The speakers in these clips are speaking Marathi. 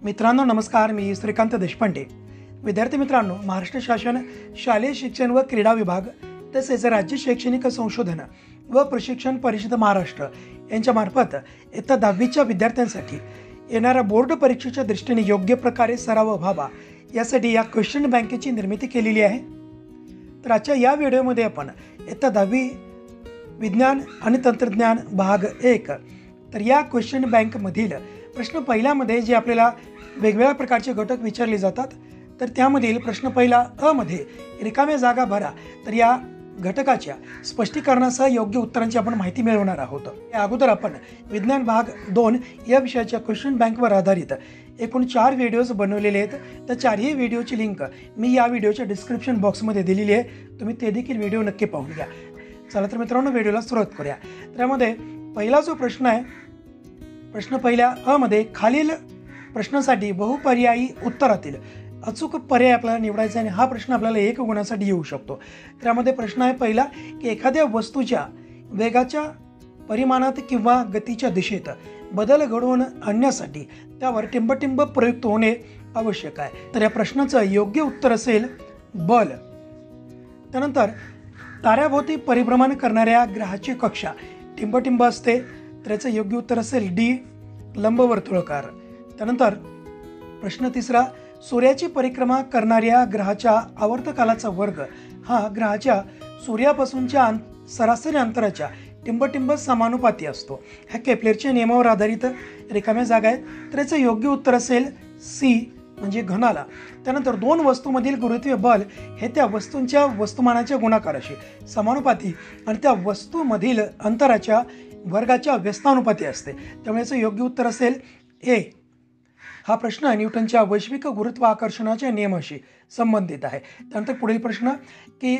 मित्रांनो नमस्कार, मी श्रीकांत देशपांडे. विद्यार्थी मित्रांनो, महाराष्ट्र शासन शालेय शिक्षण व क्रीडा विभाग तसेच राज्य शैक्षणिक संशोधन व प्रशिक्षण परिषद महाराष्ट्र यांच्यामार्फत इयत्ता 10वीच्या विद्यार्थ्यांसाठी येणाऱ्या बोर्ड परीक्षेच्या दृष्टीने योग्य प्रकारे सराव व्हावा यासाठी या क्वेश्चन बँकेची निर्मिती केलेली आहे. तर आजच्या या व्हिडिओमध्ये आपण इयत्ता 10वी विज्ञान आणि तंत्रज्ञान भाग 1 तर या क्वेश्चन बँकमधील प्रश्न पहिल्यामध्ये जे आपल्याला वेगवेगळ्या प्रकारचे घटक विचारले जातात, तर त्यामधील प्रश्न पहिला अ मध्ये रिकाम्या जागा भरा, तर या घटकाच्या स्पष्टीकरणासह योग्य उत्तरांची आपण माहिती मिळवणार आहोत. या अगोदर आपण विज्ञान भाग 2 या विषयाच्या क्वेश्चन बँकवर आधारित एकूण 4 व्हिडिओज बनवलेले आहेत. त्या चारही व्हिडिओची लिंक मी या व्हिडिओच्या डिस्क्रिप्शन बॉक्समध्ये दिलेली आहे. तुम्ही ते देखील व्हिडिओ नक्की पाहून घ्या. चला तर मित्रांनो, व्हिडिओला सुरुवात करूया. त्यामध्ये पहिला जो प्रश्न आहे, प्रश्न पहिल्या अ मध्ये खालील प्रश्नासाठी बहुपर्यायी उत्तरातील अचूक पर्याय आपल्याला निवडायचा आहे. हा प्रश्न आपल्याला 1 गुणासाठी येऊ शकतो. त्यामध्ये प्रश्न आहे पहिला की एखाद्या वस्तूच्या वेगाच्या परिमाणात किंवा गतीच्या दिशेत बदल घडवून आणण्यासाठी त्यावर टिंबटिंब प्रयुक्त होणे आवश्यक आहे. तर या प्रश्नाचं योग्य उत्तर असेल बल. त्यानंतर ताऱ्याभोवती परिभ्रमण करणाऱ्या ग्रहाची कक्षा टिंबटिंब असते, तर याचं योग्य उत्तर असेल डी लंबवर्तुळाकार. त्यानंतर प्रश्न तिसरा, सूर्याची परिक्रमा करणाऱ्या ग्रहाच्या आवर्तकालाचा वर्ग हा ग्रहाच्या सूर्यापासूनच्या सरासरी अंतराच्या टिंबटिंब समानुपाती असतो. ह्या केप्लरच्या नियमावर आधारित रिकाम्या जागा आहेत, तर याचं योग्य उत्तर असेल सी म्हणजे घनाला. त्यानंतर 2 वस्तूंमधील गुरुत्वीय बल हे त्या वस्तूंच्या वस्तुमानाच्या गुणाकाराशी समानुपाती आणि त्या वस्तूमधील अंतराच्या वर्गाच्या व्यस्तानुपाती असते, त्यामुळे याचं योग्य उत्तर असेल ए. हा प्रश्न न्यूटनच्या वैश्विक गुरुत्वाकर्षणाच्या नियमाशी संबंधित आहे. त्यानंतर पुढील प्रश्न की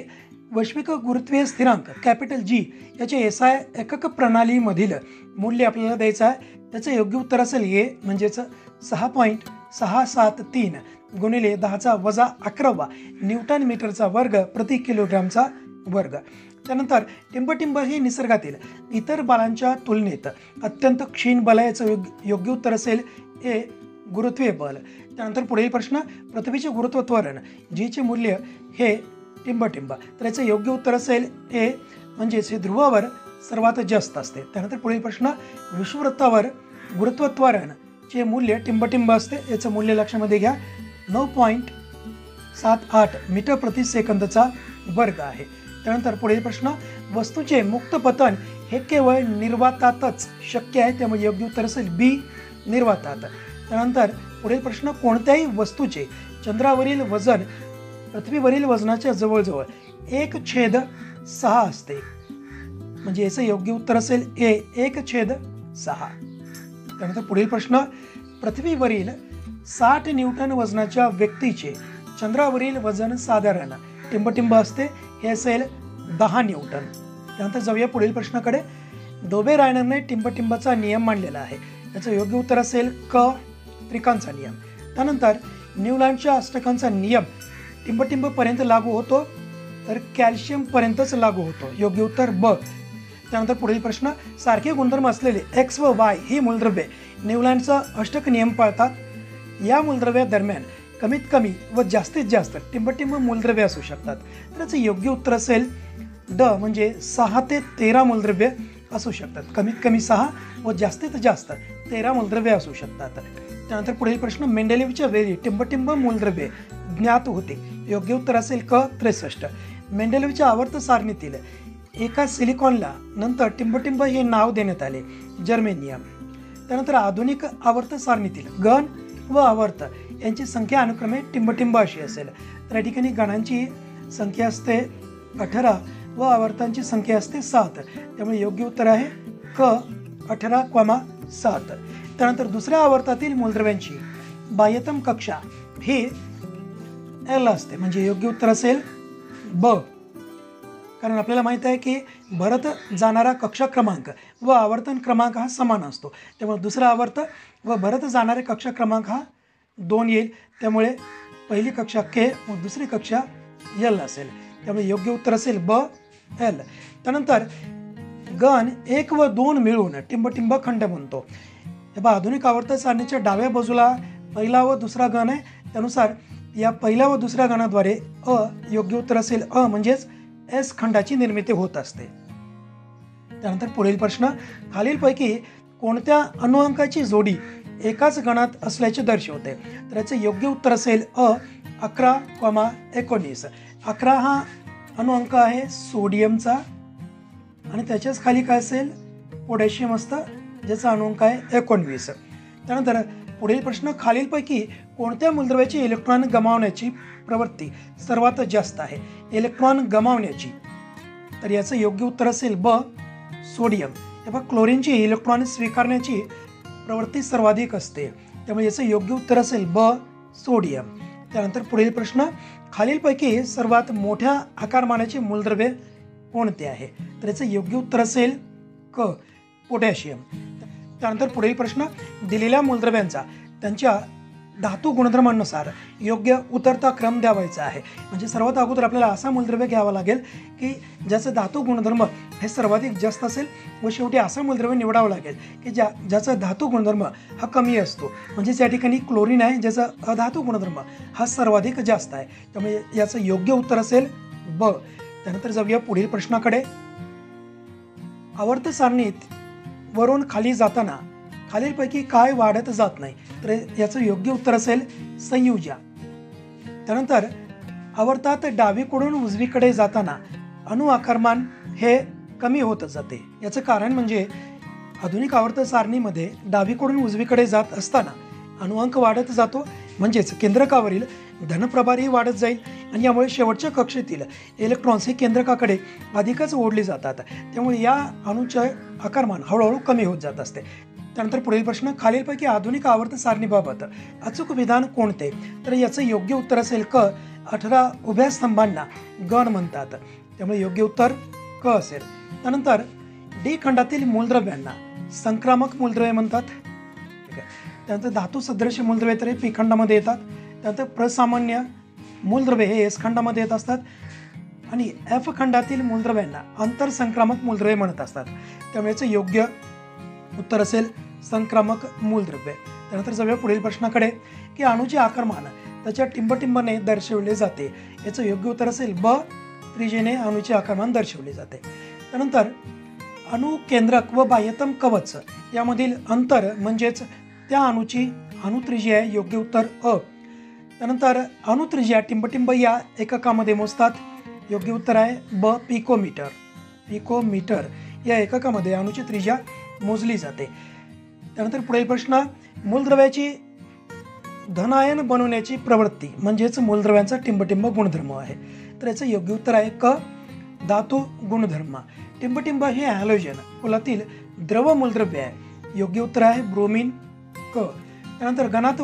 वैश्विक गुरुत्वीय स्थिरांक कॅपिटल जी याचे SI एकक प्रणालीमधील मूल्य आपल्याला द्यायचं आहे. त्याचं योग्य उत्तर असेल ए म्हणजेच 6.673 गुणिले 10⁻11 न्यूटन मीटरचा वर्ग प्रति किलोग्रामचा वर्ग. त्यानंतर टिंबटिंब ही निसर्गातील इतर बलांच्या तुलनेत अत्यंत क्षीण बल आहे. याचं योग्य उत्तर असेल ए गुरुत्वीय बल. त्यानंतर पुढील प्रश्न, पृथ्वीचे गुरुत्व त्वरण जीचे मूल्य हे टिंबटिंब, तर याचं योग्य उत्तर असेल ए म्हणजेच हे ध्रुवावर सर्वात जास्त असते. त्यानंतर पुढील प्रश्न, विषुववृत्तावर गुरुत्व त्वरण चे मूल्य टिंबटिंब असते, याचं मूल्य लक्षामध्ये घ्या 9.78 मीटर प्रति सेकंदचा वर्ग आहे. त्यानंतर पुढील प्रश्न, वस्तूचे मुक्त पतन हे केवळ निर्वातातच शक्य आहे, त्यामुळे योग्य उत्तर असेल बी निर्वातात. त्यानंतर पुढील प्रश्न, कोणत्याही वस्तूचे चंद्रावरील वजन पृथ्वीवरील वजनाच्या जवळजवळ 1/6 असते, म्हणजे याचं योग्य उत्तर असेल ए 1/6. त्यानंतर पुढील प्रश्न, पृथ्वीवरील 60 न्यूटन वजनाच्या व्यक्तीचे चंद्रावरील वजन साधारण टिंबटिंब असते, हे असेल 10 न्यूटन. त्यानंतर जाऊया पुढील प्रश्नाकडे. डोबे रायनरने टिंबटिंबाचा नियम मांडलेला आहे, याचं योग्य उत्तर असेल क त्रिकांचा नियम. त्यानंतर न्यूलँडच्या अष्टकांचा नियम टिंबटिंब पर्यंत लागू होतो, तर कॅल्शियम पर्यंतच लागू होतो, योग्य उत्तर ब. त्यानंतर पुढील प्रश्न, सारखे गुणधर्म असलेले एक्स व वाय ही मूलद्रव्ये न्यूलँडचा अष्टक नियम पाळतात. या मूलद्रव्या दरम्यान कमीत कमी व जास्तीत जास्त टिंबटिंब मूलद्रव्ये असू शकतात, तर याचं योग्य उत्तर असेल ड म्हणजे 6 ते 13 मूलद्रव्ये असू शकतात. कमीत कमी 6 व जास्तीत जास्त 13 मूलद्रव्ये असू शकतात. त्यानंतर पुढील प्रश्न, मेंडेलिव्हच्या वेळी टिंबटिंब मूलद्रव्ये ज्ञात होते, योग्य उत्तर असेल क 63. मेंडेलिव्हच्या आवर्त सारणीतील एका सिलिकॉनला नंतर टिंबटिंब हे नाव देण्यात आले, जर्मेनियम. त्यानंतर आधुनिक आवर्त सारणीतील गण व आवर्त यांची संख्या अनुक्रमे टिंबटिंब अशी असेल, तर या ठिकाणी गणांची संख्या असते 18 व आवर्तांची संख्या असते 7, त्यामुळे योग्य उत्तर आहे क 18,7. त्यानंतर दुसऱ्या आवर्तातील मूलद्रव्यांची बाह्यतम कक्षा ही एल असते, म्हणजे योग्य उत्तर असेल ब. कारण आपल्याला माहीत आहे की भरत जाणारा कक्षा क्रमांक व आवर्तन क्रमांक हा समान असतो, त्यामुळे दुसरा आवर्त व भरत जाणारे कक्षा क्रमांक हा 2 येईल, त्यामुळे पहिली कक्षा के व दुसरी कक्षा एल असेल, त्यामुळे योग्य उत्तर असेल ब एल. त्यानंतर गण 1 व 2 मिळून टिंबटिंब खंड बनतो. तेव्हा आधुनिक आवर्त सारणीच्या डाव्या बाजूला पहिला व दुसरा गण आहे, त्यानुसार या पहिल्या व दुसऱ्या गणाद्वारे योग्य उत्तर असेल म्हणजेच एस खंडाची निर्मिती होत असते. त्यानंतर पुढील प्रश्न, खालीलपैकी कोणत्या अणुअंकाची जोडी एकाच गणात असल्याचे दर्शवते? तर याचे योग्य उत्तर असेल 11,19. 11 हा अणुअंक आहे सोडियमचा आणि त्याच्याच खाली काय असेल, पोटॅशियम असतं, ज्याचा अणुअंक आहे 19. त्यानंतर पुढील प्रश्न, खालीलपैकी कोणत्या मूलद्रव्याची इलेक्ट्रॉन गमावण्याची प्रवृत्ती सर्वात जास्त आहे? इलेक्ट्रॉन गमावण्याची, तर याचं योग्य उत्तर असेल सोडियम. तेव्हा क्लोरीनची इलेक्ट्रॉन स्वीकारण्याची प्रवृत्ती सर्वाधिक असते, त्यामुळे याचं योग्य उत्तर असेल सोडियम. त्यानंतर पुढील प्रश्न, खालीलपैकी सर्वात मोठ्या आकारमानाचे मूलद्रव्य कोणते आहे? तर याचं योग्य उत्तर असेल पोटॅशियम. त्यानंतर पुढील प्रश्न, दिलेल्या मूलद्रव्यांचा त्यांच्या धातू गुणधर्मानुसार योग्य उतरता क्रम द्यावायचा आहे. म्हणजे सर्वात अगोदर आपल्याला असा मूलद्रव्य घ्यावा लागेल की ज्याचं धातू गुणधर्म हे सर्वाधिक जास्त असेल व शेवटी असं मूलद्रव्य निवडावं लागेल की ज्याचा धातू गुणधर्म हा कमी असतो. म्हणजे या ठिकाणी क्लोरीन आहे, ज्याचा अधातू गुणधर्म हा सर्वाधिक जास्त आहे, त्यामुळे याचं योग्य उत्तर असेल त्यानंतर जाऊया पुढील प्रश्नाकडे. आवर्त सारणीत वरून खाली जाताना खालीलपैकी काय वाढत जात नाही? तर याचं योग्य उत्तर असेल संयुजा. त्यानंतर आवर्तात डावीकडून उजवीकडे जाताना अणु आकारमान हे कमी होत जाते. याचं कारण म्हणजे आधुनिक आवर्त सारणीमध्ये डावीकडून उजवीकडे जात असताना अणुअंक वाढत जातो, म्हणजेच केंद्रकावरील धनप्रभारही वाढत जाईल आणि यामुळे शेवटच्या कक्षेतील इलेक्ट्रॉन्स हे केंद्रकाकडे अधिकच ओढले जातात, त्यामुळे या अणूचे आकारमान हळूहळू कमी होत जात असते. त्यानंतर पुढील प्रश्न, खालीलपैकी आधुनिक आवर्त सारणीबाबत अचूक विधान कोणते? तर याचं योग्य उत्तर असेल 18 उभ्या स्तंभांना गण म्हणतात, त्यामुळे योग्य उत्तर असेल. त्यानंतर डी खंडातील मूलद्रव्यांना संक्रामक मूलद्रव्ये म्हणतात. ठीक आहे. त्यानंतर धातू सदृश्य मूलद्रव्ये तर पी खंडामध्ये येतात. त्यानंतर प्रसामान्य मूलद्रव्ये हे एस खंडामध्ये येत असतात आणि एफ खंडातील मूलद्रव्यांना आंतरसंक्रामक मूलद्रव्ये म्हणत असतात, त्यामुळे याचं योग्य उत्तर असेल संक्रामक मूलद्रव्ये. त्यानंतर जाऊया पुढील प्रश्नाकडे की अणूचे आकारमान त्याच्या टिंबटिंबाने दर्शवले जाते. याचं योग्य उत्तर असेल त्रिज्येने अणूचे आकारमान दर्शवले जाते. त्यानंतर अणु केंद्रक व बाह्यतम कवच यामधील अंतर म्हणजेच त्या अणूची अणुत्रिज्या आहे, योग्य उत्तर त्यानंतर अणुत्रिज्या टिंबटिंब या एककामध्ये मोजतात, योग्य उत्तर आहे पिकोमीटर. पिकोमीटर या एककामध्ये अणूची त्रिज्या मोजली जाते. त्यानंतर पुढील प्रश्न, मूलद्रव्याची धनायन बनवण्याची प्रवृत्ती म्हणजेच मूलद्रव्यांचा टिंबटिंब गुणधर्म आहे, तर याचं योग्य उत्तर आहे धातू गुणधर्म. टिंबटिंब हे हॅलोजन कुलातील द्रव मूलद्रव्य आहे, योग्य उत्तर आहे ब्रोमीन त्यानंतर गणात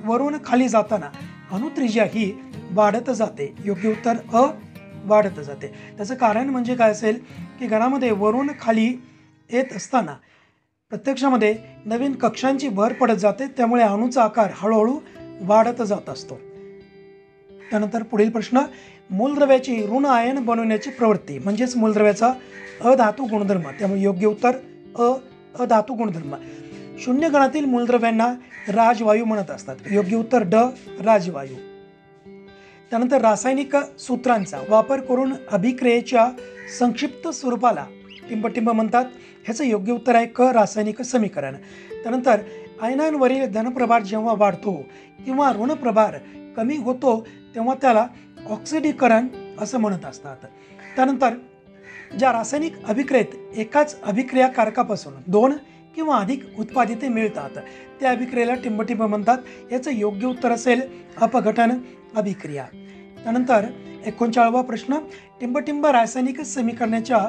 वरून खाली जाताना अणुत्रिज्या ही वाढत जाते, योग्य उत्तर वाढत जाते. त्याचं कारण म्हणजे काय असेल की गणामध्ये वरून खाली येत असताना प्रत्यक्षामध्ये नवीन कक्षांची भर पडत जाते, त्यामुळे अणूचा आकार हळूहळू वाढत जात असतो. त्यानंतर पुढील प्रश्न, मूलद्रव्याची ऋण आयन बनवण्याची प्रवृत्ती म्हणजेच मूलद्रव्याचा अधातू गुणधर्म, त्यामुळे योग्य उत्तर अधातू गुणधर्म. शून्य गणातील मूलद्रव्यांना राजवायू म्हणत असतात, योग्य उत्तर राजवायू. त्यानंतर रासायनिक सूत्रांचा वापर करून अभिक्रियेच्या संक्षिप्त स्वरूपाला टिंबटिंब म्हणतात, ह्याचं योग्य उत्तर आहे रासायनिक समीकरण. त्यानंतर आयनांवरील धनप्रभार जेव्हा वाढतो किंवा ऋणप्रभार कमी होतो तेव्हा त्याला ऑक्सिडीकरण असं म्हणत असतात. त्यानंतर ज्या रासायनिक अभिक्रियेत एकाच अभिक्रियाकारकापासून 2 किंवा अधिक उत्पादिते मिळतात त्या अभिक्रियेला टिंबटिंब म्हणतात, याचं योग्य उत्तर असेल अपघटन अभिक्रिया. त्यानंतर 39वा प्रश्न, टिंबटिंब रासायनिक समीकरणाच्या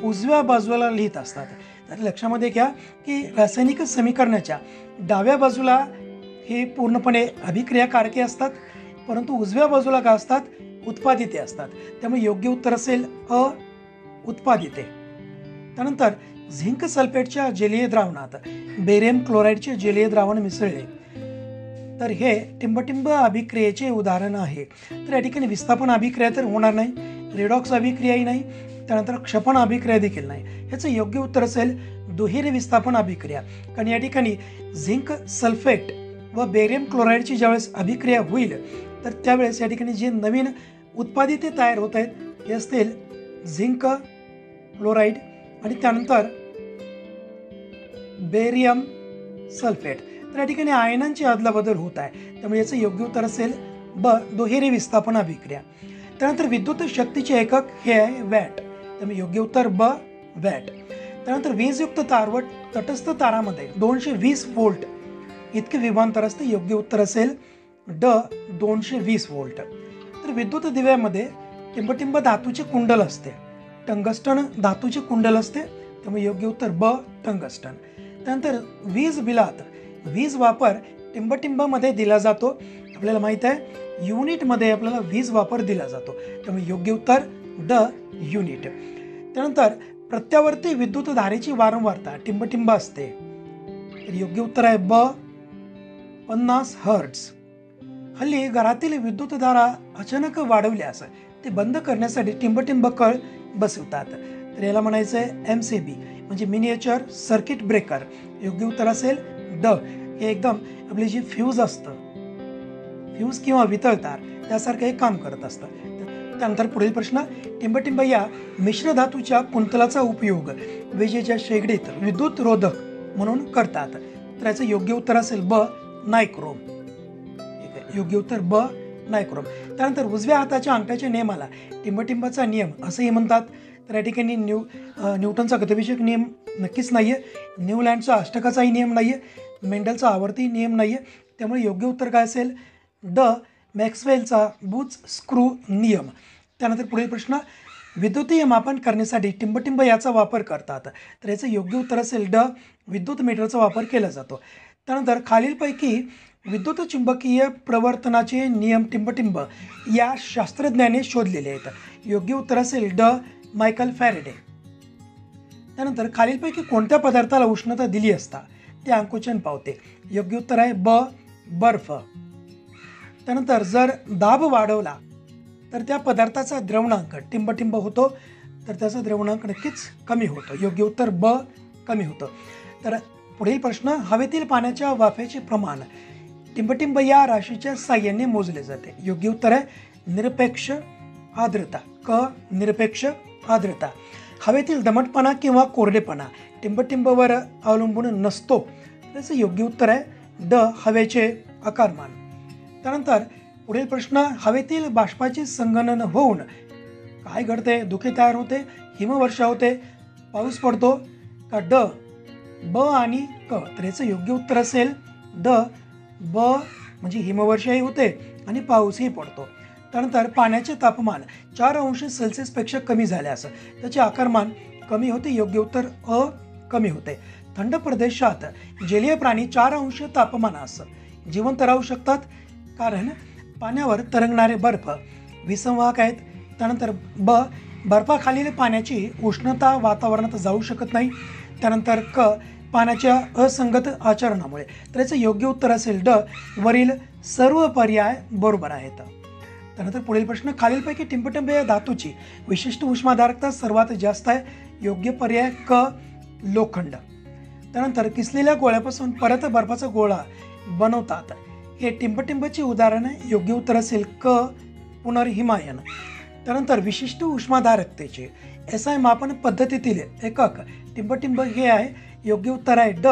उजव्या बाजूला लिहित असतात, तर लक्षामध्ये घ्या की रासायनिक समीकरणाच्या डाव्या बाजूला हे पूर्णपणे अभिक्रियाकारके असतात, परंतु उजव्या बाजूला काय असतात, उत्पादिते असतात, त्यामुळे योग्य उत्तर असेल उत्पादिते. त्यानंतर झिंक सल्फेटच्या जलीय द्रावणात बेरियम क्लोराईडचे जलीय द्रावण मिसळले तर हे टिंबटिंब अभिक्रियेचे उदाहरण आहे. तर या ठिकाणी विस्थापन अभिक्रिया तर होणार नाही, रेडॉक्स अभिक्रियाही नाही, त्यानंतर क्षपण अभिक्रिया देखील नाही. ह्याचं योग्य उत्तर असेल दुहेरी विस्थापन अभिक्रिया, कारण या ठिकाणी झिंक सल्फेट व बेरियम क्लोराईडची ज्यावेळेस अभिक्रिया होईल तर त्यावेळेस या ठिकाणी जे नवीन उत्पादिते तयार होत आहेत हे असतील झिंक क्लोराईड आणि त्यानंतर बेरियम सल्फेट. तर या ठिकाणी आयनांची अदलाबदल होत आहे, त्यामुळे याचं योग्य उत्तर असेल ब दुहेरी विस्थापन अभिक्रिया. त्यानंतर विद्युत शक्तीचे एकक हे आहे वॅट, त्यामुळे योग्य उत्तर ब वॅट. त्यानंतर वीजयुक्त तार व तटस्थ तारामध्ये 220 व्होल्ट इतके विभवांतर असते, योग्य उत्तर असेल ड 220 व्होल्ट. तर विद्युत दिव्यामध्ये टिंबटिंब धातूचे कुंडल असते, टंगस्टन धातूचे कुंडल असते, त्यामुळे योग्य उत्तर ब टंगस्टन. त्यानंतर वीज बिलात वीज वापर टिंबटिंबामध्ये दिला जातो, आपल्याला माहित आहे युनिटमध्ये आपल्याला वीज वापर दिला जातो, त्यामुळे योग्य उत्तर ड युनिट. त्यानंतर प्रत्यावर्ती विद्युत धारेची वारंवारता टिंबटिंब असते, तर योग्य उत्तर आहे ब 50 हर्ट्झ. हल्ली घरातील विद्युत धारा अचानक वाढवल्यास ते बंद करण्यासाठी टिंबटिंब कळ बसवतात, तर याला म्हणायचं आहे MCB म्हणजे मिनिएचर सर्किट ब्रेकर. योग्य उत्तर असेल ड. हे एकदम आपली जी फ्यूज असतं, फ्यूज किंवा वितळतार त्यासारखं हे काम करत असतं. त्यानंतर पुढील प्रश्न, टिंबटिंब या मिश्र धातूच्या कुंतलाचा उपयोग विजेच्या शेगडीत विद्युत रोधक म्हणून करतात, तर याचं योग्य उत्तर असेल ब नायक्रोम. योग्य उत्तर ब नायक्रोम. त्यानंतर उजव्या हाताच्या अंगठ्याच्या नियमाला टिंबटिंबाचा नियम असंही म्हणतात, तर या ठिकाणी न्यूटनचा गतिविषयक नियम नक्कीच नाही आहे, न्यूलँडचा अष्टकाचाही नियम नाही आहे, मेंडलचा आवर्ती नियम नाही आहे, त्यामुळे योग्य उत्तर काय असेल ड मॅक्सवेलचा बूच स्क्रू नियम. त्यानंतर पुढील प्रश्न, विद्युतीय मापन करण्यासाठी टिंबटिंब याचा वापर करतात, तर याचं योग्य उत्तर असेल ड विद्युत मीटरचा वापर केला जातो. त्यानंतर खालीलपैकी विद्युत चुंबकीय प्रवर्तनाचे नियम टिंबटिंब या शास्त्रज्ञाने शोधलेले आहेत, योग्य उत्तर असेल ड मायकल फॅरेडे. त्यानंतर खालीलपैकी कोणत्या पदार्थाला उष्णता दिली असता ते आकुंचन पावते, योग्य उत्तर आहे ब बर्फ. त्यानंतर जर दाब वाढवला तर त्या पदार्थाचा द्रवणांक टिंबटिंब होतो, तर त्याचा द्रवणांक नक्कीच कमी होतो, योग्य उत्तर ब कमी होतं. तर पुढील प्रश्न, हवेतील पाण्याच्या वाफेचे प्रमाण टिंबटिंब या राशीच्या साहाय्याने मोजले जाते, योग्य उत्तर आहे निरपेक्ष आर्द्रता, क निरपेक्ष आर्द्रता. हवेतील दमटपणा किंवा कोरडेपणा टिंबटिंबवर अवलंबून नसतो, त्याचं योग्य उत्तर आहे ड हवेचे आकारमान. त्यानंतर पुढील प्रश्न, हवेतील बाष्पाचे संगणन होऊन काय घडते, धुके तयार होते, हिमवर्षा होते, पाऊस पडतो का ड ब आणि क, तर याचं योग्य उत्तर असेल ड ब म्हणजे हिमवर्षाही होते आणि पाऊसही पडतो. त्यानंतर पाण्याचे तापमान 4 अंश सेल्सिअसपेक्षा कमी झाल्यास त्याचे आकारमान कमी होते, योग्य उत्तर अ कमी होते. थंड प्रदेशात जलीय प्राणी 4 अंश तापमानास जिवंत राहू शकतात, कारण पाण्यावर तरंगणारे बर्फ विसंवाहक आहेत. त्यानंतर ब बर्फाखालील पाण्याची उष्णता वातावरणात जाऊ शकत नाही. त्यानंतर क पाण्याच्या असंगत आचरणामुळे, तर याचं योग्य उत्तर असेल ड वरील सर्व पर्याय बरोबर आहेत. त्यानंतर पुढील प्रश्न, खालीलपैकी टिंबटिंब या धातूची विशिष्ट उष्माधारकता सर्वात जास्त आहे, योग्य पर्याय क लोखंड. त्यानंतर किसलेल्या गोळ्यापासून परत बर्फाचा गोळा बनवतात, हे टिंबटिंबचे उदाहरण आहे, योग्य उत्तर असेल क पुनर्हिमायन. त्यानंतर विशिष्ट उष्माधारकतेचे SI मापन पद्धतीतील एकक टिंबटिंब हे आहे, योग्य उत्तर आहे ड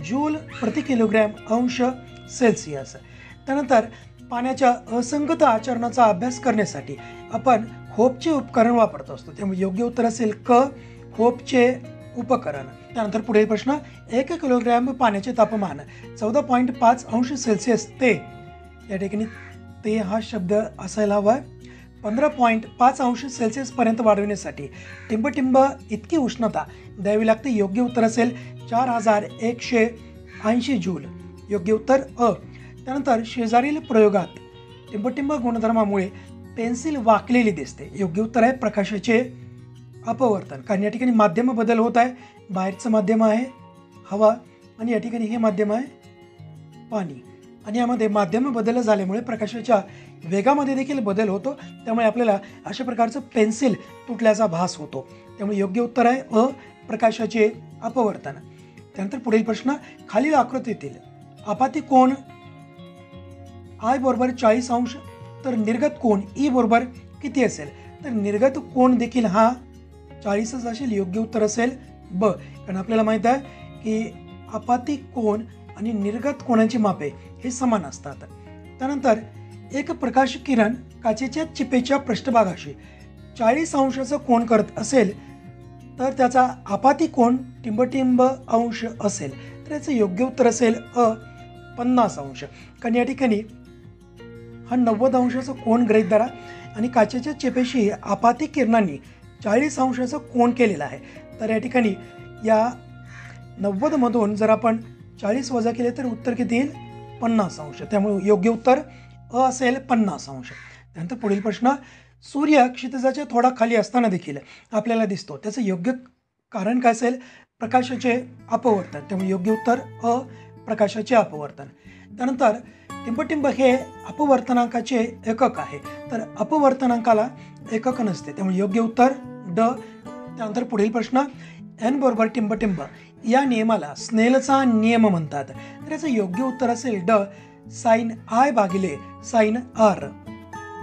जूल प्रति किलोग्रॅम अंश सेल्सिअस. त्यानंतर पाण्याच्या असंगत आचरणाचा अभ्यास करण्यासाठी आपण होपचे उपकरण वापरत असतो, त्यामुळे योग्य उत्तर असेल क होपचे उपकरण. त्यानंतर पुढील प्रश्न, 1 किलोग्रॅम पाण्याचे तापमान 14.5 अंश सेल्सिअस ते, या ठिकाणी ते हा शब्द असायला हवा, 15.5 अंश सेल्सिअस पर्यंत वाढवण्यासाठी टिंबटिंब इतकी उष्णता द्यावी लागते, योग्य उत्तर असेल 4180 जूल, योग्य उत्तर अ. त्यानंतर शेजारील प्रयोगात टिंबटिंब गुणधर्मामुळे पेन्सिल वाकलेली दिसते, योग्य उत्तर आहे प्रकाशाचे अपवर्तन, कारण या ठिकाणी माध्यम बदल होत आहे, बाहेरचं माध्यम आहे हवा आणि या ठिकाणी हे माध्यम आहे पाणी, आणि यामध्ये माध्यम बदल झाल्यामुळे प्रकाशाच्या वेगामध्ये देखील बदल होतो, त्यामुळे आपल्याला अशा प्रकारचं पेन्सिल तुटल्याचा भास होतो, त्यामुळे योग्य उत्तर आहे अ प्रकाशाचे अपवर्तन. त्यानंतर पुढील प्रश्न, खालील आकृतीतील आपाती कोन आय बरोबर 40 अंश, तर निर्गत कोन ई बरोबर किती असेल? तर निर्गत कोन देखील हा 40च असेल. योग्य उत्तर असेल ब. कारण आपल्याला माहीत आहे की आपाती कोन आणि निर्गत कोनाची मापे हे समान असतात. त्यानंतर एक प्रकाश किरण काचेच्या चिपेच्या पृष्ठभागाशी 40 अंशाचा कोन करत असेल तर त्याचा आपाती कोन टिंबटिंब अंश असेल. तर याचं योग्य उत्तर असेल अ 50 अंश. कारण या ठिकाणी हा 90 अंशाचा कोन गृहीत धरा आणि काचेच्या चिपेशी आपाती किरणांनी 40 अंशाचा कोन केलेला आहे. तर या ठिकाणी या 90 मधून जर आपण 40 वजा केले तर उत्तर किती येईल? 50 अंश. त्यामुळे योग्य उत्तर अ असेल 50 अंश. त्यानंतर पुढील प्रश्न, सूर्य क्षितिजाच्या थोडा खाली असताना देखील आपल्याला दिसतो, त्याचं योग्य कारण काय असेल? प्रकाशाचे अपवर्तन. त्यामुळे योग्य उत्तर अ प्रकाशाचे अपवर्तन. त्यानंतर टिंबटिंब हे अपवर्तनांकाचे एकक आहे, तर अपवर्तनांकाला एकक नसते. त्यामुळे योग्य उत्तर ड. त्यानंतर पुढील प्रश्न, एन बरोबर टिंबटिंब या नियमाला स्नेलचा नियम म्हणतात. तर याचं योग्य उत्तर असेल ड साइन आय भागिले साइन आर.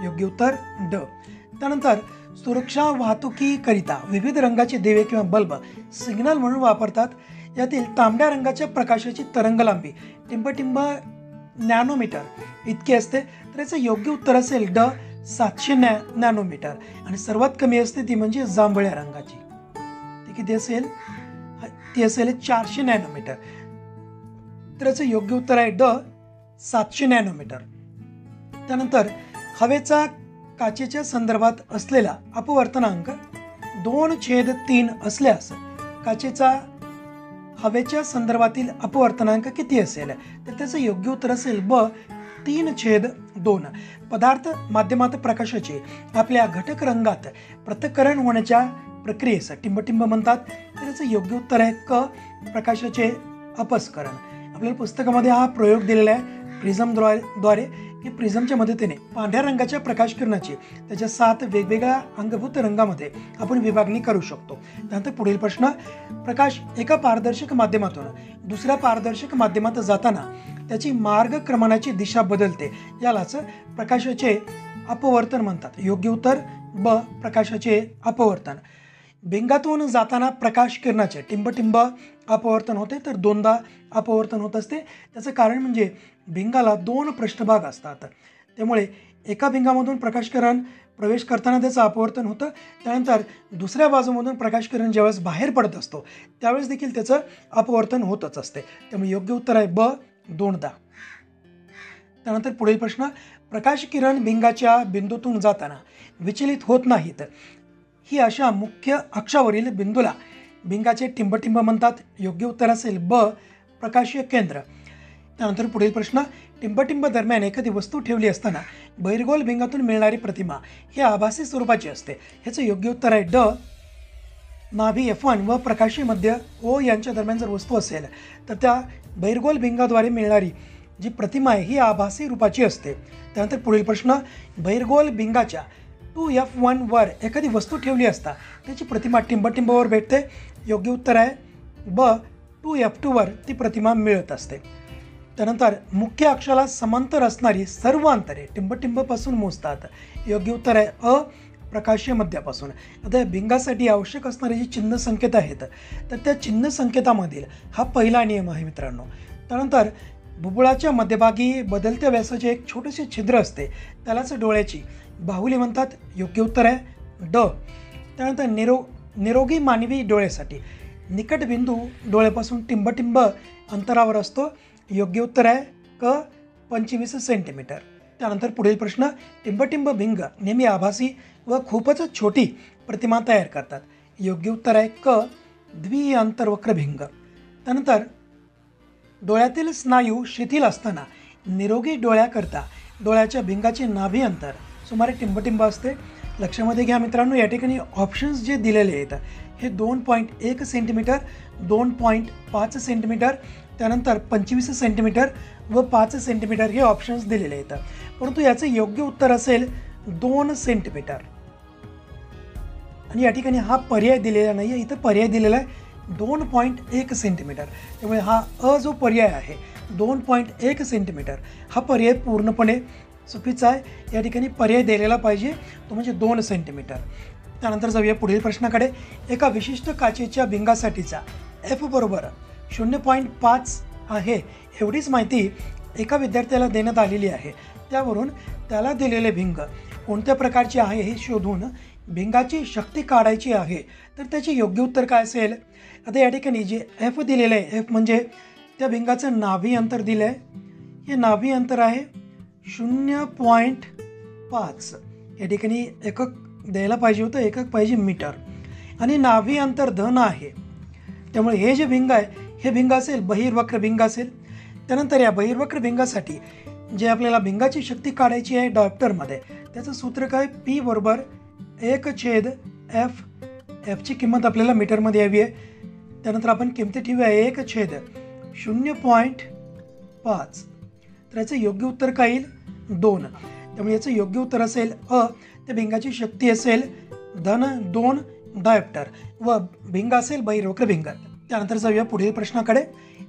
योग्य उत्तर ड. त्यानंतर सुरक्षा वाहतुकीकरिता विविध रंगाचे दिवे किंवा बल्ब सिग्नल म्हणून वापरतात. यातील तांबड्या रंगाच्या प्रकाशाची तरंगलांबी टिंबटिंब नॅनोमीटर इतकी असते. तर याचं योग्य उत्तर असेल ड 700 नॅनोमीटर. आणि सर्वात कमी असते ती म्हणजे जांभळ्या रंगाची. ती किती असेल? ती असेल 400 नॅनोमीटर. तर याचं योग्य उत्तर आहे ड 700 नॅनोमीटर. त्यानंतर हवेचा काचेच्या संदर्भात असलेला अपवर्तनांक 2/3 असल्यास काचेचा हवेच्या संदर्भातील अपवर्तनांक किती असेल? तर त्याचं योग्य उत्तर असेल ब 3/2. पदार्थ माध्यमात प्रकाशाचे आपल्या घटक रंगात पृथक्करण होण्याच्या प्रक्रियेस टिंबटिंब म्हणतात. तर याचं योग्य उत्तर आहे क प्रकाशाचे अपस्करण. आपल्याला पुस्तकामध्ये हा प्रयोग दिलेला आहे प्रिझमद्वारे की प्रिझमच्या मदतीने पांढऱ्या रंगाच्या प्रकाश किरणाची त्याच्या 7 वेगवेगळ्या अंगभूत रंगामध्ये आपण विभागणी करू शकतो. त्यानंतर पुढील प्रश्न, प्रकाश एका पारदर्शक माध्यमातून दुसऱ्या पारदर्शक माध्यमात जाताना त्याची मार्गक्रमणाची दिशा बदलते, यालाच प्रकाशाचे अपवर्तन म्हणतात. योग्य उत्तर ब प्रकाशाचे अपवर्तन. भिंगातून जाताना प्रकाश किरणाचे टिंबटिंब अपवर्तन होते, तर 2दा अपवर्तन होत असते. त्याचं कारण म्हणजे भिंगाला 2 पृष्ठभाग असतात, त्यामुळे एका भिंगामधून प्रकाश किरण प्रवेश करताना त्याचं अपवर्तन होतं. त्यानंतर दुसऱ्या बाजूमधून प्रकाश किरण ज्यावेळेस बाहेर पडत असतो त्यावेळेस देखील त्याचं अपवर्तन होतच असते. त्यामुळे योग्य उत्तर आहे ब 2दा. त्यानंतर पुढील प्रश्न, प्रकाश किरण भिंगाच्या बिंदूतून जाताना विचलित होत नाहीत, ही अशा मुख्य अक्षावरील बिंदूला भिंगाचे टिंबटिंब म्हणतात. योग्य उत्तर असेल ब प्रकाशीय केंद्र. त्यानंतर पुढील प्रश्न, टिंबटिंब दरम्यान एखादी वस्तू ठेवली असताना बहिर्गोल भिंगातून मिळणारी प्रतिमा ही आभासी स्वरूपाची असते. ह्याचं योग्य उत्तर आहे ड नाभी F1 व प्रकाशी मध्य O यांच्या दरम्यान जर वस्तू असेल तर त्या बहिर्गोल भिंगाद्वारे मिळणारी जी प्रतिमा आहे ही आभासी रूपाची असते. त्यानंतर पुढील प्रश्न, बहिर्गोल भिंगाच्या 2F1 वर एखादी वस्तू ठेवली असता त्याची प्रतिमा टिंबटिंबावर भेटते. योग्य उत्तर आहे ब 2F2 वर ती प्रतिमा मिळत असते. त्यानंतर मुख्य अक्षाला समांतर असणारी सर्व अंतरे टिंबटिंबापासून मोजतात. योग्य उत्तर आहे अ प्रकाशीय मध्यापासून. आता या भिंगासाठी आवश्यक असणारे जे चिन्ह संकेत आहेत तर त्या चिन्ह संकेतामधील हा पहिला नियम आहे मित्रांनो. त्यानंतर बुबुळाच्या मध्यभागी बदलत्या व्यासाचे एक छोटेसे छिद्र असते, त्यालाच डोळ्याची बाहुली म्हणतात. योग्य उत्तर आहे ड. त्यानंतर निरोगी मानवी डोळ्यासाठी निकट बिंदू डोळ्यापासून टिंबटिंब अंतरावर असतो. योग्य उत्तर आहे क 25 सेंटीमीटर. त्यानंतर पुढील प्रश्न, टिंबटिंब भिंग नेहमी आभासी व खूपच छोटी प्रतिमा तयार करतात. योग्य उत्तर आहे क द्विअंतर्वक्र भिंग. त्यानंतर डोळ्यातील स्नायू शिथिल असताना निरोगी डोळ्याकरता डोळ्याच्या भिंगाचे नाभी अंतर सुमारे टिंबटिंब असते. लक्षामध्ये घ्या मित्रांनो, या ठिकाणी ऑप्शन्स जे दिलेले आहेत हे 2.1 सेंटीमीटर, 2.5 सेंटीमीटर, त्यानंतर 25 सेंटीमीटर व 5 सेंटीमीटर हे ऑप्शन्स दिलेले आहेत. परंतु याचे योग्य उत्तर असेल 2 सेंटीमीटर. आणि या ठिकाणी हा पर्याय दिलेला नाही आहे, इथं पर्याय दिलेला आहे 2.1 सेंटीमीटर. त्यामुळे हा अ जो पर्याय आहे 2.1 सेंटीमीटर हा पर्याय पूर्णपणे चुकीचा आहे। या ठिकाणी पर्याय दिलेला पाहिजे तो म्हणजे 2 सेंटीमीटर। त्यानंतर जाऊया पुढील प्रश्नाकडे। एका विशिष्ट काचेच्या भिंगासाठीचा F बरोबर 0.5 आहे एवढीच माहिती एका विद्यार्थ्याला देण्यात आलेली आहे। त्यावरून त्याला दिलेले भिंग कोणत्या प्रकारचे आहे हे शोधून भिंगाची शक्ती काढायची आहे। तर त्याचे योग्य उत्तर काय असेल? आता या ठिकाणी जे F दिलेलं आहे, F म्हणजे त्या भिंगाचं नाभी अंतर दिलं आहे। हे नाभी अंतर आहे 0.5। या ठिकाणी एकक द्यायला पाहिजे होतं, एकक पाहिजे मीटर, आणि नाभी अंतर धन आहे। त्यामुळे हे जे भिंग आहे हे भिंग असेल बहिर्वक्र भिंग असेल। त्यानंतर या बहिर्वक्र भिंगासाठी जे आपल्याला भिंगाची शक्ती काढायची आहे डायोप्टरमध्ये, त्याचं सूत्र काय? P बरोबर 1/F। Fची किंमत आपल्याला मीटरमध्ये यावी आहे। त्यानंतर आपण किमती ठेवूया 1/0.5। तर याचं योग्य उत्तर काय येईल? 2। त्यामुळे याचं योग्य उत्तर असेल अ। त्या भिंगाची शक्ती असेल धन 2 डायोप्टर व भिंग असेल बहिर्वक्र भिंग। त्यानंतर जाऊया पुढील प्रश्नाकडे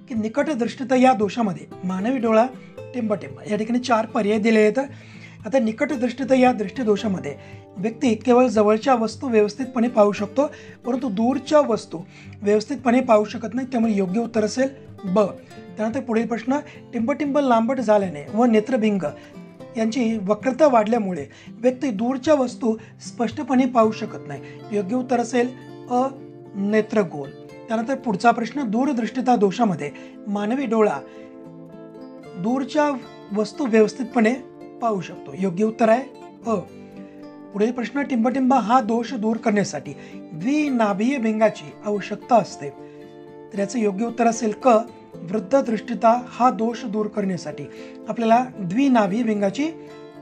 की निकटदृष्टिता या दोषामध्ये मानवी डोळा टिंबटिंब या ठिकाणी 4 पर्याय दिले आहेत। आता निकटदृष्टिता या दृष्टिदोषामध्ये व्यक्ती केवळ जवळच्या वस्तू व्यवस्थितपणे पाहू शकतो, परंतु दूरच्या वस्तू व्यवस्थितपणे पाहू शकत नाही। त्यामुळे योग्य उत्तर असेल ब। त्यानंतर पुढील प्रश्न, टिंबटिंब लांबट झाल्याने व नेत्रभिंग यांची वक्रता वाढल्यामुळे व्यक्ती दूरच्या वस्तू स्पष्टपणे पाहू शकत नाही। योग्य उत्तर असेल अ नेत्रगोल। त्यानंतर पुढचा प्रश्न, दूरदृष्टिता दोषामध्ये मानवी डोळा दूरच्या वस्तू व्यवस्थितपणे पाहू शकतो। योग्य उत्तर आहे अ। पुढील प्रश्न, टिंबटिंब हा दोष दूर करण्यासाठी द्विनाभीय भिंगाची आवश्यकता असते। तर याचं योग्य उत्तर असेल क। वृद्ध दृष्टिता हा दोष दूर करण्यासाठी आपल्याला द्विनाभी भिंगाची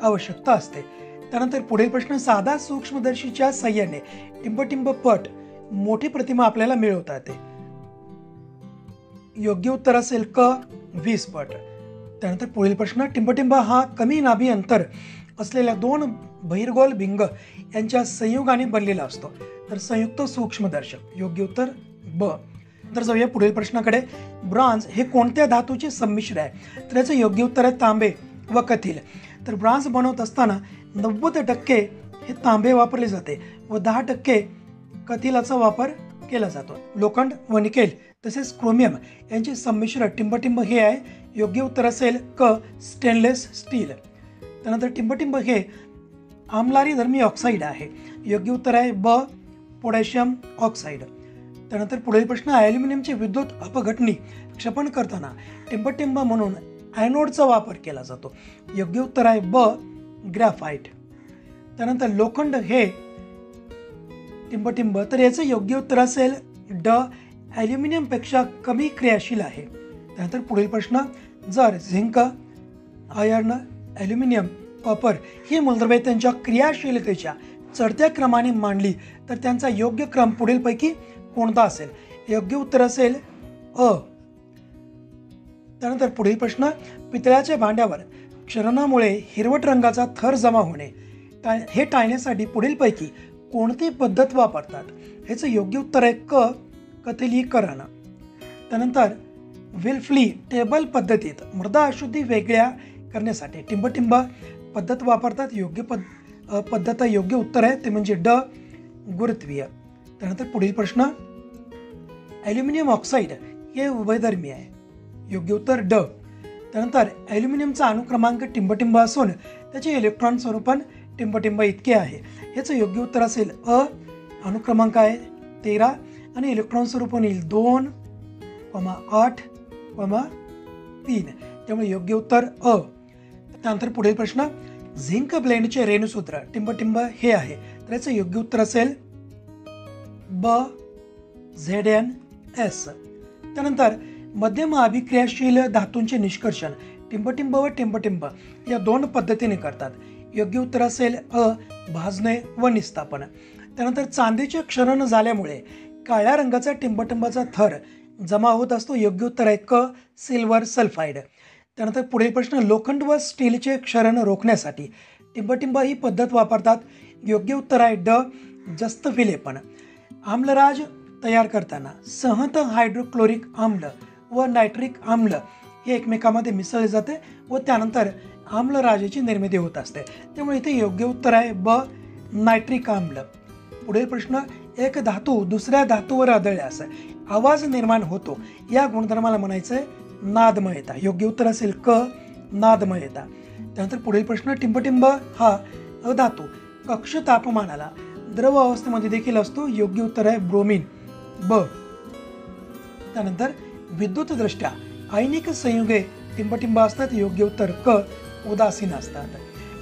आवश्यकता असते। त्यानंतर पुढील प्रश्न, साधा सूक्ष्मदर्शीच्या साहाय्याने टिंबटिंब पट मोठी प्रतिमा आपल्याला मिळवता येते। योग्य उत्तर असेल क 20 पट। त्यानंतर पुढील प्रश्न, टिंबटिंब हा कमी नाभी अंतर असलेल्या 2 बहिर्गोल भिंग यांच्या संयोगाने बनलेला असतो। तर संयुक्त सूक्ष्मदर्शक। योग्य उत्तर ब। तर जाऊया पुढील प्रश्नाकडे। ब्रॉन्झ हे कोणत्या धातूचे संमिश्र आहे? तर याचं योग्य उत्तर आहे तांबे व कथिल। तर ब्रॉन्झ बनवत असताना 90% हे तांबे वापरले जाते व 10% कथिलाचा वापर केला जातो। लोखंड व निकेल तसेच क्रोमियम यांचे संमिश्र टिंबटिंब हे आहे। योग्य उत्तर असेल क स्टेनलेस स्टील। त्यानंतर टिंबटिंब हे आम्लारीधर्मी ऑक्साईड आहे। योग्य उत्तर आहे ब पोटॅशियम ऑक्साईड। त्यानंतर पुढील प्रश्न, ॲल्युमिनियमचे विद्युत अपघटनी क्षपण करताना टिंबटिंब म्हणून ॲनोडचा वापर केला जातो। योग्य उत्तर आहे ब ग्रॅफाइट। त्यानंतर लोखंड हे टिंबटिंब, तर याचं योग्य उत्तर असेल ड ॲल्युमिनियम पेक्षा कमी क्रियाशील आहे। त्यानंतर पुढील प्रश्न, जर झिंक, आयर्न, ॲल्युमिनियम, कॉपर ही मूलद्रव्ये त्यांच्या क्रियाशीलतेच्या चढत्या क्रमाने मांडली तर त्यांचा योग्य क्रम पुढीलपैकी कोणता असेल? योग्य उत्तर असेल अ। त्यानंतर पुढील प्रश्न, पितळ्याच्या भांड्यावर क्षरणामुळे हिरवट रंगाचा थर जमा होणे हे टाळण्यासाठी पुढीलपैकी कोणती पद्धत वापरतात? ह्याचं योग्य उत्तर आहे क कथिलीकरण। त्यानंतर विल्फ्ली टेबल पद्धतीत मृदा अशुद्धी वेगळ्या करण्यासाठी टिंबटिंब पद्धत वापरतात। योग्य पद्धत योग्य उत्तर आहे ते म्हणजे ड गुरुत्वीय। त्यानंतर पुढील प्रश्न, ॲल्युमिनियम ऑक्साईड हे उभयधर्मी आहे। योग्य उत्तर ड। त्यानंतर ॲल्युमिनियमचा अणुक्रमांक टिंबटिंब असून त्याचे इलेक्ट्रॉन स्वरूपन टिंबटिंब इतके आहे। याचं योग्य उत्तर असेल अ। अणुक्रमांक आहे 13 आणि इलेक्ट्रॉन स्वरूपन येईल 2,8,3। त्यामुळे योग्य उत्तर अ। त्यानंतर पुढील प्रश्न, झिंक ब्लेंडचे रेणुसूत्र टिंबटिंब हे आहे। तर याचं योग्य उत्तर असेल ब ZnS। त्यानंतर मध्यम अभिक्रियाशील धातूंचे निष्कर्षण टिंबटिंब व टिंबटिंब या 2 पद्धतीने करतात। योग्य उत्तर असेल अ भाजणे व निस्तापन। त्यानंतर चांदीचे क्षरण झाल्यामुळे काळ्या रंगाचा टिंबटिंबाचा थर जमा होत असतो। योग्य उत्तर आहे क सिल्वर सल्फाइड। त्यानंतर पुढील प्रश्न, लोखंड व स्टीलचे क्षरण रोखण्यासाठी टिंबटिंब ही पद्धत वापरतात। योग्य उत्तर आहे ड जस्त विलेपन। आम्लराज तयार करताना सहत हायड्रोक्लोरिक आम्ल व नायट्रिक आम्ल हे एकमेकांमध्ये मिसळले जाते व त्यानंतर आम्लराजाची निर्मिती होत असते. त्यामुळे इथे योग्य उत्तर आहे ब, नायट्रिक आम्ल. पुढील प्रश्न, एक धातू दुसऱ्या धातूवर आदळल्यास आवाज निर्माण होतो, या गुणधर्माला म्हणायचं आहे नादमयता. योग्य उत्तर असेल क, नादमयता. त्यानंतर पुढील प्रश्न, टिंबटिंब हा अधातू कक्ष तापमानाला द्रव अवस्थेमध्ये देखील असतो. योग्य उत्तर आहे ब्रोमीन, ब. त्यानंतर विद्युतदृष्ट्या आयनिक संयुगे टिंबटिंब असतात. योग्य उत्तर क, उदासीन असतात.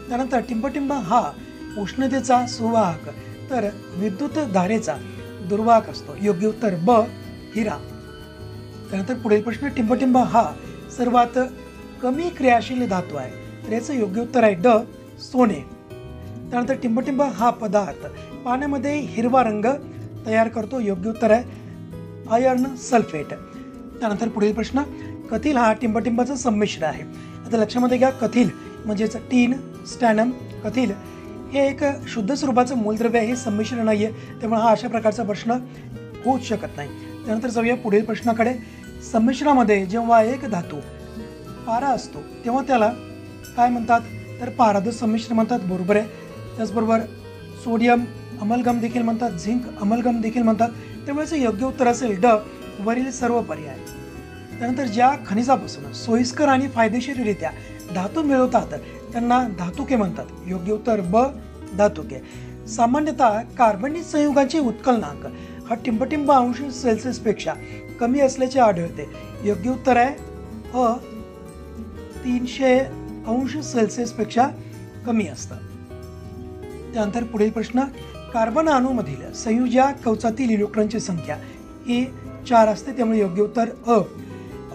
त्यानंतर टिंबटिंब हा उष्णतेचा सुवाहक तर विद्युत धारेचा दुर्वाहक असतो. योग्य उत्तर ब, हिरा. त्यानंतर पुढील प्रश्न, टिंबटिंब हा सर्वात कमी क्रियाशील धातू आहे, तर याचं योग्य उत्तर आहे ड, सोने. त्यानंतर टिंबटिंब हा पदार्थ पाण्यामध्ये हिरवा रंग तयार करतो. योग्य उत्तर आहे आयर्न सल्फेट. त्यानंतर पुढील प्रश्न, कथिल हा टिंबटिंबाचा संमिश्र आहे. आता लक्षामध्ये घ्या, कथिल म्हणजेच टीन, स्टॅनम, कथिल हे एक शुद्ध स्वरूपाचं मूलद्रव्य आहे, हे संमिश्र नाही आहे, त्यामुळे हा अशा प्रकारचा प्रश्न होऊच शकत नाही. त्यानंतर जाऊया पुढील प्रश्नाकडे. संमिश्रामध्ये जेव्हा एक धातू पारा असतो तेव्हा त्याला काय म्हणतात, तर पारादूत संमिश्र म्हणतात. बरोबर आहे. त्याचबरोबर सोडियम अमलगम देखील म्हणतात, झिंक अमलगम देखील म्हणतात. त्यामुळे योग्य उत्तर असेल ड, वरील सर्व पर्याय. त्यानंतर ज्या खनिजापासून सोयीस्कर आणि फायदेशीररित्या धातू मिळवतात त्यांना धातुके म्हणतात. योग्य उत्तर ब, धातुके. सामान्यतः कार्बनिक संयुगांचे उत्कलनांक हा टिंबटिंब अंश सेल्सिअस पेक्षा कमी असल्याचे आढळते. योग्य उत्तर आहे अ, 300 अंश सेल्सिअस पेक्षा कमी असतं. त्यानंतर पुढील प्रश्न, कार्बन अणूमधील संयुजा कवचातील इलेक्ट्रॉनची संख्या ही 4 असते, त्यामुळे योग्य उत्तर अ.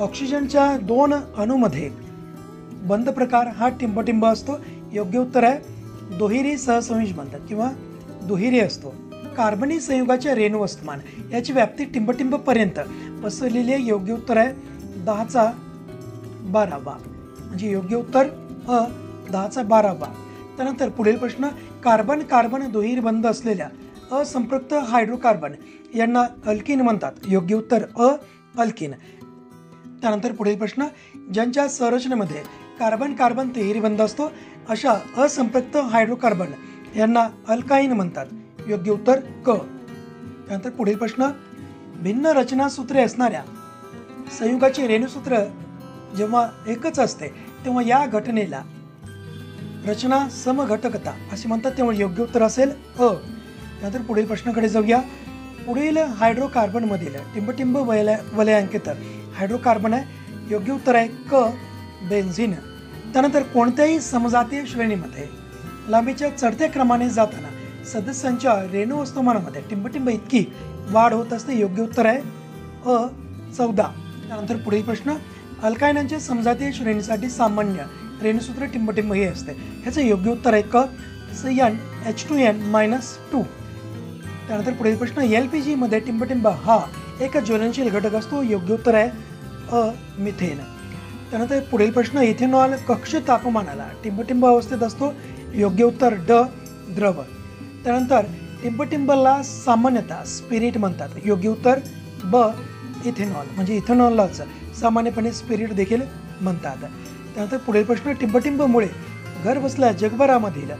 ऑक्सिजनच्या 2 अणूमध्ये बंध प्रकार हा टिंबटिंब असतो. योग्य उत्तर आहे दुहेरी सहसंयोज म्हणतात किंवा दुहेरी असतो. कार्बनी संयुगाचे रेणू वस्तुमान याची व्याप्ती टिंबटिंब पर्यंत पसरलेली आहे. योग्य उत्तर आहे 1012. म्हणजे योग्य उत्तर अ, 1012. त्यानंतर पुढील प्रश्न, कार्बन कार्बन दुहेरी बंध असलेल्या असंपृक्त हायड्रोकार्बन यांना अल्किन म्हणतात. योग्य उत्तर अ, अल्किन. त्यानंतर पुढील प्रश्न, ज्यांच्या संरचनेमध्ये कार्बन कार्बन तिहेरी बंध असतो अशा असंपृक्त हायड्रोकार्बन यांना अल्काईन म्हणतात. योग्य उत्तर क. त्यानंतर पुढील प्रश्न, भिन्न रचना सूत्रे असणाऱ्या संयुगाचे रेणुसूत्र जेव्हा एकच असते तेव्हा या घटनेला रचना समघटकता असे म्हणतात, त्यामुळे योग्य उत्तर असेल अ. त्यानंतर पुढील प्रश्नाकडे जाऊया. पुढील हायड्रोकार्बन मधील टिंबटिंब वलयांकित हायड्रोकार्बन आहे. योग्य उत्तर आहे क, बेन्झिन. त्यानंतर कोणत्याही समजातीय श्रेणीमध्ये लांबीच्या चढत्या क्रमाने जाताना सदस्यांच्या रेणू वस्तुमानामध्ये टिंबटिंब इतकी वाढ होत असते. योग्य उत्तर आहे अ, 14. त्यानंतर पुढील प्रश्न, अल्कायनांच्या समजातीय श्रेणीसाठी सामान्य रेणुसूत्र टिंबटिंब हे असते. ह्याचं योग्य उत्तर आहे क, CnH2n-2. त्यानंतर पुढील प्रश्न, LPG मध्ये टिंबटिंब हा एक ज्वलनशील घटक असतो. योग्य उत्तर आहे अ, मिथेन. त्यानंतर पुढील प्रश्न, इथेनॉल कक्ष तापमानाला टिंबटिंब अवस्थेत असतो. योग्य उत्तर ड, द्रव. त्यानंतर टिंबटिंबला सामान्यतः स्पिरिट म्हणतात. योग्य उत्तर ब, इथेनॉल. म्हणजे इथेनॉललाच सामान्यपणे स्पिरिट देखील म्हणतात. त्यानंतर पुढील प्रश्न, टिंबटिंबमुळे घर बसल्या जगभरामधील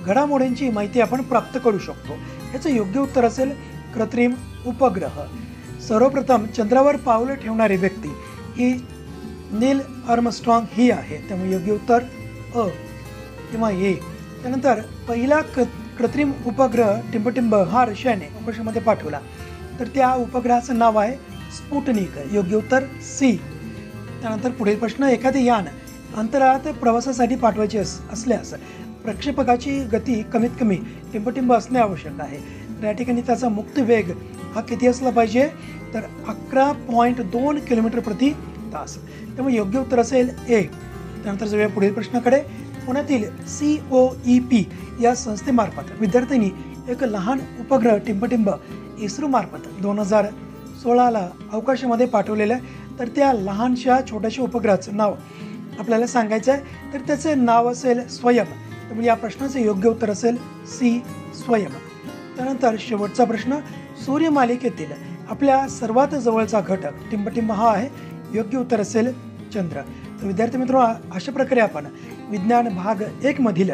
घडामोडींची माहिती आपण प्राप्त करू शकतो. याचं योग्य उत्तर असेल कृत्रिम उपग्रह. सर्वप्रथम चंद्रावर पाऊल ठेवणारी व्यक्ती ही नील आर्मस्ट्रॉंग ही आहे, त्यामुळे योग्य उत्तर अ किंवा ए. त्यानंतर पहिला कृत्रिम उपग्रह टिंबटिंब हा रशियाने अवकाशामध्ये पाठवला, तर त्या उपग्रहाचं नाव आहे स्पुटनिक. योग्य उत्तर सी. त्यानंतर पुढील प्रश्न, एखादे यान अंतराळात प्रवासासाठी पाठवायचे असल्यास प्रक्षेपकाची गती कमीत कमी टिंबटिंब असणे आवश्यक आहे. तर या ठिकाणी त्याचा मुक्त वेग हा किती असला पाहिजे, तर 11.2 किलोमीटर प्रति तास. त्यामुळे योग्य उत्तर असेल ए. त्यानंतर जाऊया पुढील प्रश्नाकडे. पुण्यातील COEP या संस्थेमार्फत विद्यार्थ्यांनी एक लहान उपग्रह टिंबटिंब इस्रो मार्फत 2016ला अवकाशामध्ये पाठवलेलं आहे. तर त्या लहानशा छोट्याशा उपग्रहाचं नाव आपल्याला सांगायचं आहे, तर त्याचे नाव असेल स्वयं. त्यामुळे या प्रश्नाचे योग्य उत्तर असेल सी, स्वयं. त्यानंतर शेवटचा प्रश्न, सूर्यमालिकेतील आपल्या सर्वात जवळचा घटक टिंबटिंब हा आहे. योग्य उत्तर असेल चंद्र. तर विद्यार्थी मित्रांनो, अशा प्रकारे आपण विज्ञान भाग 1 मधील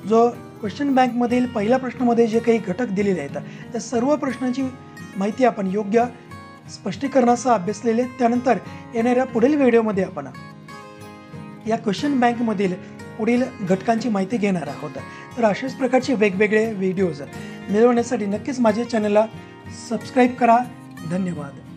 जो क्वेश्चन बँकमधील पहिल्या प्रश्नामध्ये जे काही घटक दिलेले आहेत त्या सर्व प्रश्नांची माहिती आपण योग्य स्पष्टीकरणासह अभ्यासलेले. त्यानंतर येणाऱ्या पुढील व्हिडिओमध्ये आपण या क्वेश्चन बँकमधील पुढील घटकांची माहिती घेणार आहोत. तर अशाच प्रकारचे वेगवेगळे व्हिडिओज मिळवण्यासाठी नक्कीच माझ्या चॅनलला सबस्क्राईब करा. धन्यवाद.